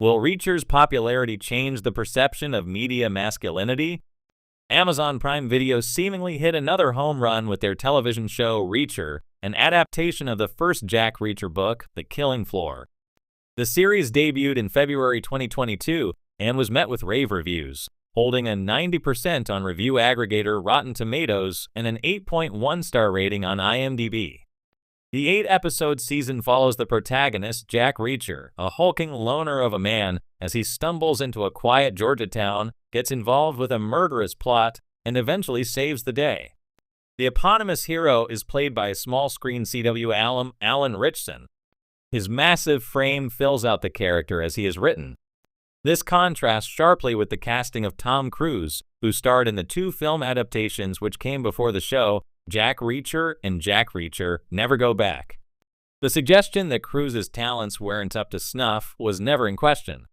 Will Reacher's popularity change the perception of media masculinity? Amazon Prime Video seemingly hit another home run with their television show Reacher, an adaptation of the first Jack Reacher book, The Killing Floor. The series debuted in February 2022 and was met with rave reviews, holding a 90% on review aggregator Rotten Tomatoes and an 8.1 star rating on IMDb. The 8-episode season follows the protagonist, Jack Reacher, a hulking loner of a man, as he stumbles into a quiet Georgia town, gets involved with a murderous plot, and eventually saves the day. The eponymous hero is played by small-screen CW alum Alan Ritchson. His massive frame fills out the character as he is written. This contrasts sharply with the casting of Tom Cruise, who starred in the two film adaptations which came before the show, Jack Reacher and Jack Reacher Never Go Back. The suggestion that Cruise's talents weren't up to snuff was never in question.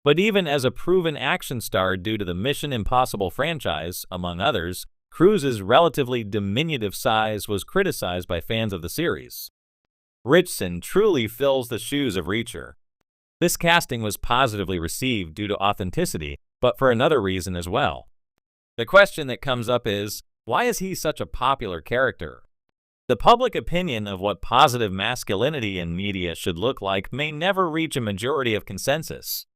But even as a proven action star due to the Mission Impossible franchise, among others, Cruise's relatively diminutive size was criticized by fans of the series. Ritchson truly fills the shoes of Reacher. This casting was positively received due to authenticity, but for another reason as well. The question that comes up is, why is he such a popular character? The public opinion of what positive masculinity in media should look like may never reach a majority of consensus.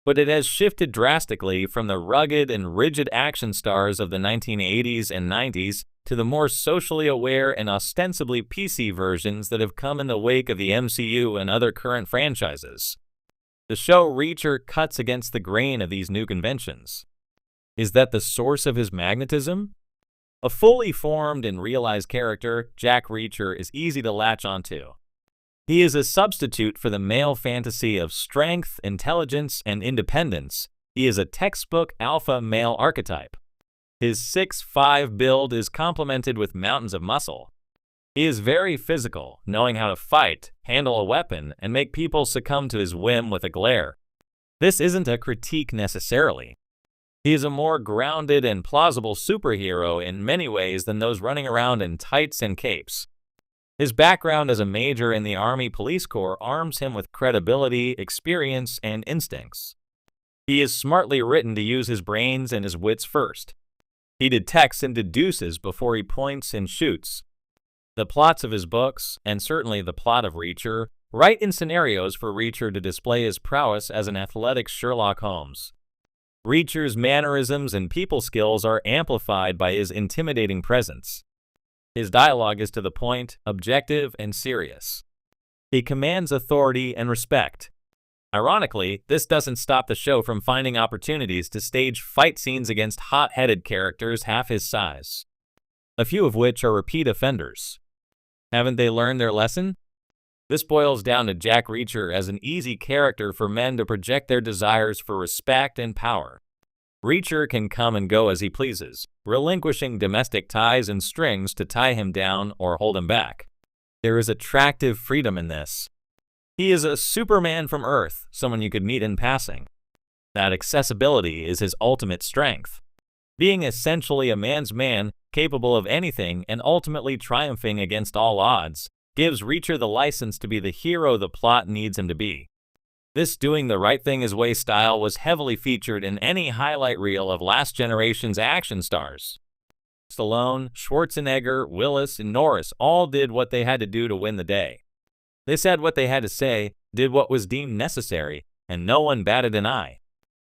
But it has shifted drastically from the rugged and rigid action stars of the 1980s and 90s to the more socially aware and ostensibly PC versions that have come in the wake of the MCU and other current franchises. The show Reacher cuts against the grain of these new conventions. Is that the source of his magnetism? A fully formed and realized character, Jack Reacher is easy to latch onto. He is a substitute for the male fantasy of strength, intelligence, and independence. He is a textbook alpha male archetype. His 6'5" build is complemented with mountains of muscle. He is very physical, knowing how to fight, handle a weapon, and make people succumb to his whim with a glare. This isn't a critique necessarily. He is a more grounded and plausible superhero in many ways than those running around in tights and capes. His background as a major in the Army Police Corps arms him with credibility, experience, and instincts. He is smartly written to use his brains and his wits first. He detects and deduces before he points and shoots. The plots of his books, and certainly the plot of Reacher, write in scenarios for Reacher to display his prowess as an athletic Sherlock Holmes. Reacher's mannerisms and people skills are amplified by his intimidating presence. His dialogue is to the point, objective, and serious. He commands authority and respect. Ironically, this doesn't stop the show from finding opportunities to stage fight scenes against hot-headed characters half his size, a few of which are repeat offenders. Haven't they learned their lesson? This boils down to Jack Reacher as an easy character for men to project their desires for respect and power. Reacher can come and go as he pleases, relinquishing domestic ties and strings to tie him down or hold him back. There is attractive freedom in this. He is a Superman from Earth, someone you could meet in passing. That accessibility is his ultimate strength. Being essentially a man's man, capable of anything and ultimately triumphing against all odds, gives Reacher the license to be the hero the plot needs him to be. This doing the right thing his way style was heavily featured in any highlight reel of last generation's action stars. Stallone, Schwarzenegger, Willis, and Norris all did what they had to do to win the day. They said what they had to say, did what was deemed necessary, and no one batted an eye.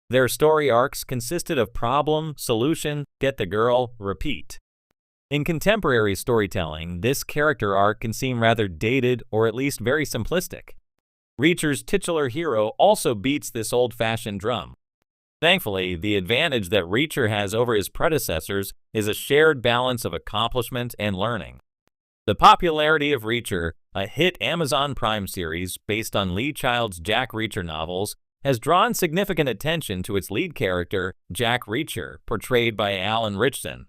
Their story arcs consisted of problem, solution, get the girl, repeat. In contemporary storytelling, this character arc can seem rather dated or at least very simplistic. Reacher's titular hero also beats this old-fashioned drum. Thankfully, the advantage that Reacher has over his predecessors is a shared balance of accomplishment and learning. The popularity of Reacher, a hit Amazon Prime series based on Lee Child's Jack Reacher novels, has drawn significant attention to its lead character, Jack Reacher, portrayed by Alan Ritchson.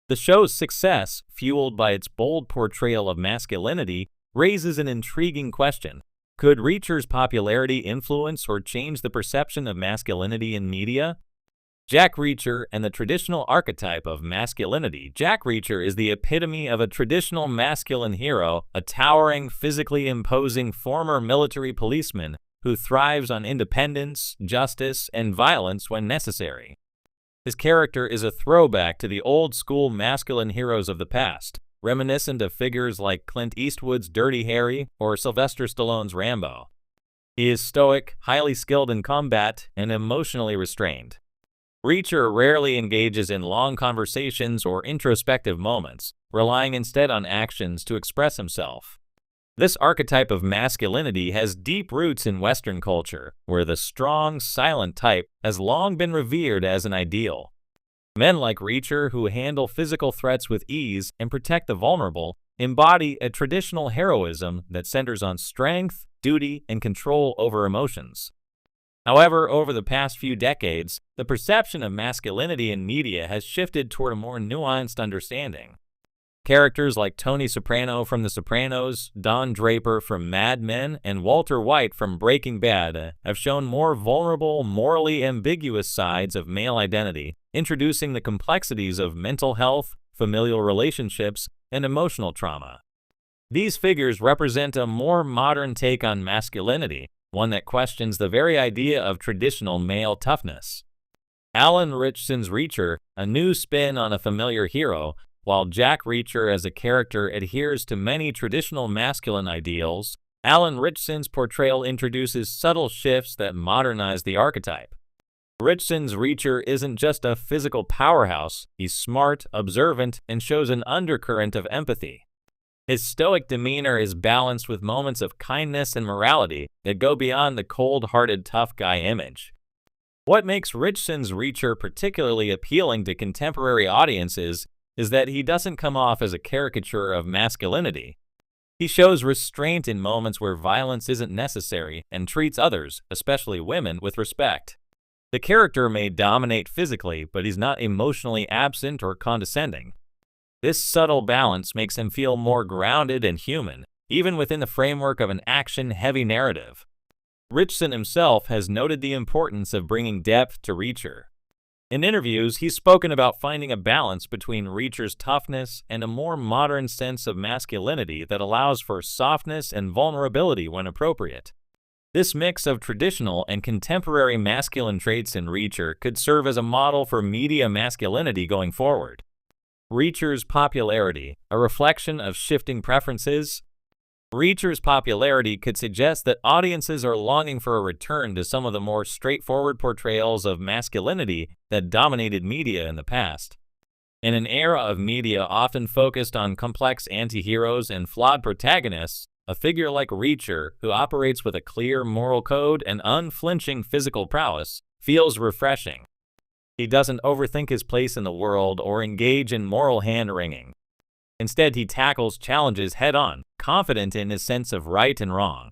The show's success, fueled by its bold portrayal of masculinity, raises an intriguing question. Could Reacher's popularity influence or change the perception of masculinity in media? Jack Reacher and the traditional archetype of masculinity. Jack Reacher is the epitome of a traditional masculine hero, a towering, physically imposing former military policeman who thrives on independence, justice, and violence when necessary. His character is a throwback to the old-school masculine heroes of the past, reminiscent of figures like Clint Eastwood's Dirty Harry or Sylvester Stallone's Rambo. He is stoic, highly skilled in combat, and emotionally restrained. Reacher rarely engages in long conversations or introspective moments, relying instead on actions to express himself. This archetype of masculinity has deep roots in Western culture, where the strong, silent type has long been revered as an ideal. Men like Reacher, who handle physical threats with ease and protect the vulnerable, embody a traditional heroism that centers on strength, duty, and control over emotions. However, over the past few decades, the perception of masculinity in media has shifted toward a more nuanced understanding. Characters like Tony Soprano from The Sopranos, Don Draper from Mad Men, and Walter White from Breaking Bad have shown more vulnerable, morally ambiguous sides of male identity, introducing the complexities of mental health, familial relationships, and emotional trauma. These figures represent a more modern take on masculinity, one that questions the very idea of traditional male toughness. Alan Ritchson's Reacher, a new spin on a familiar hero, while Jack Reacher as a character adheres to many traditional masculine ideals, Alan Ritchson's portrayal introduces subtle shifts that modernize the archetype. Ritchson's Reacher isn't just a physical powerhouse, he's smart, observant, and shows an undercurrent of empathy. His stoic demeanor is balanced with moments of kindness and morality that go beyond the cold-hearted tough guy image. What makes Ritchson's Reacher particularly appealing to contemporary audiences is that he doesn't come off as a caricature of masculinity. He shows restraint in moments where violence isn't necessary and treats others, especially women, with respect. The character may dominate physically, but he's not emotionally absent or condescending. This subtle balance makes him feel more grounded and human, even within the framework of an action-heavy narrative. Ritchson himself has noted the importance of bringing depth to Reacher. In interviews, he's spoken about finding a balance between Reacher's toughness and a more modern sense of masculinity that allows for softness and vulnerability when appropriate. This mix of traditional and contemporary masculine traits in Reacher could serve as a model for media masculinity going forward. Reacher's popularity, a reflection of shifting preferences. Reacher's popularity could suggest that audiences are longing for a return to some of the more straightforward portrayals of masculinity that dominated media in the past. In an era of media often focused on complex anti-heroes and flawed protagonists, a figure like Reacher, who operates with a clear moral code and unflinching physical prowess, feels refreshing. He doesn't overthink his place in the world or engage in moral hand-wringing. Instead, he tackles challenges head-on, confident in his sense of right and wrong.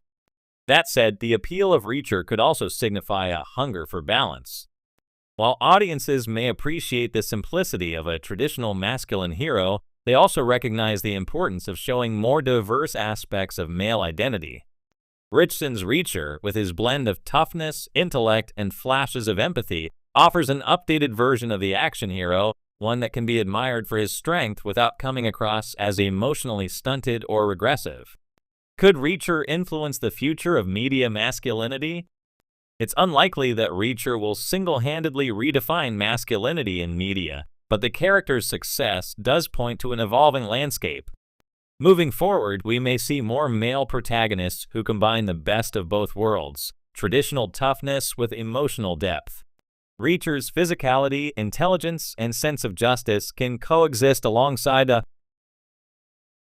That said, the appeal of Reacher could also signify a hunger for balance. While audiences may appreciate the simplicity of a traditional masculine hero, they also recognize the importance of showing more diverse aspects of male identity. Ritchson's Reacher, with his blend of toughness, intellect, and flashes of empathy, offers an updated version of the action hero, one that can be admired for his strength without coming across as emotionally stunted or regressive. Could Reacher influence the future of media masculinity? It's unlikely that Reacher will single-handedly redefine masculinity in media, but the character's success does point to an evolving landscape. Moving forward, we may see more male protagonists who combine the best of both worlds, traditional toughness with emotional depth. Reacher's physicality, intelligence, and sense of justice can coexist alongside a